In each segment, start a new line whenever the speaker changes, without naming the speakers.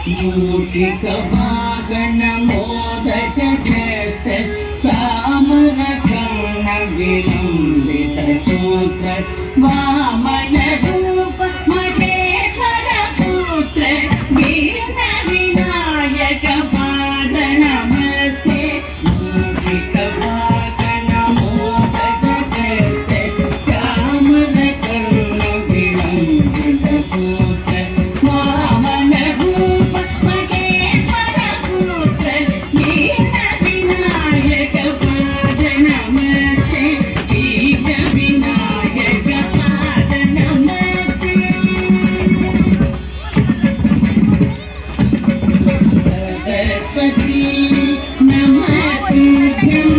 मूषिकवागणमोदकहस्त चामरकर्णविलम्बितसूत्र वामनरूप महेश्वरपुत्र दीनविनायक पाद नमस्ते मूषिकवागणमोदकहस्त चामरकर्णविलम्बितसूत्र वामनरूप महेश्वरपुत्र दीनविनायक पाद नमस्ते दीनविनायक पाद नमस्ते सरस्वती नमस्तुभ्यं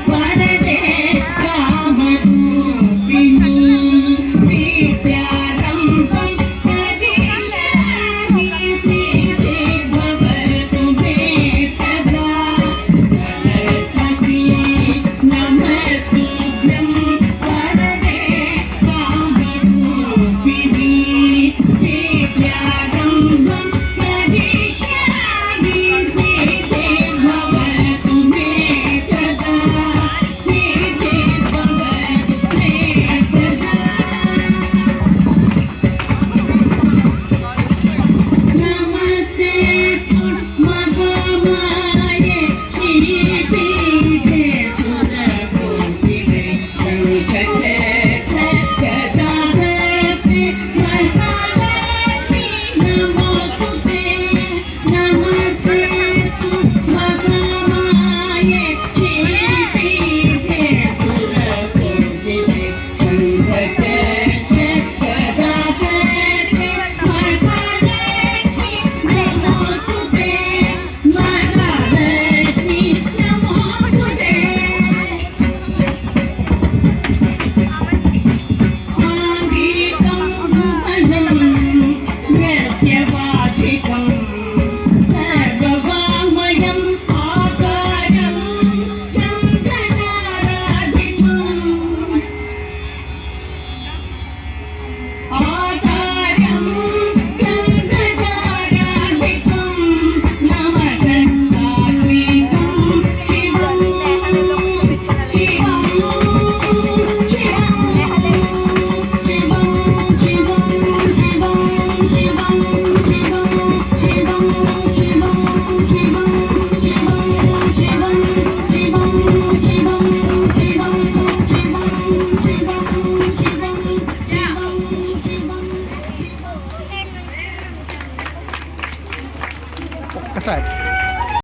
वरदे कामरूपिणी विद्यारम्भं करिष्यामि सिद्धि भवतु मे सदा सरस्वती नमस्तुभ्यं वरदे कामरूपिणी विद्यारम्भं करिष्यामि सिद्धि भवतु मे सदा सिद्धि भवतु मे सदा नमस्ते महामाये श्रीपीठे सुरपूजिते शङ्खचक्रगदाधरे महालक्ष्मी नमोस्तुते नमस्ते महामाये श्रीपीठे सुरपूजिते शङ्खचक्रगदाधरे महालक्ष्मी नमोस्तुते महालक्ष्मी नमोस्तुते आङ्गिकं भुवनं यस्य वाचिकं सर्ववाङ्मयम् आकारं चन्द्रताराधिपम् आकारं चन्द्रताराधिपं नमः सात्विकं शिवं शिवं
ఒక్కసారి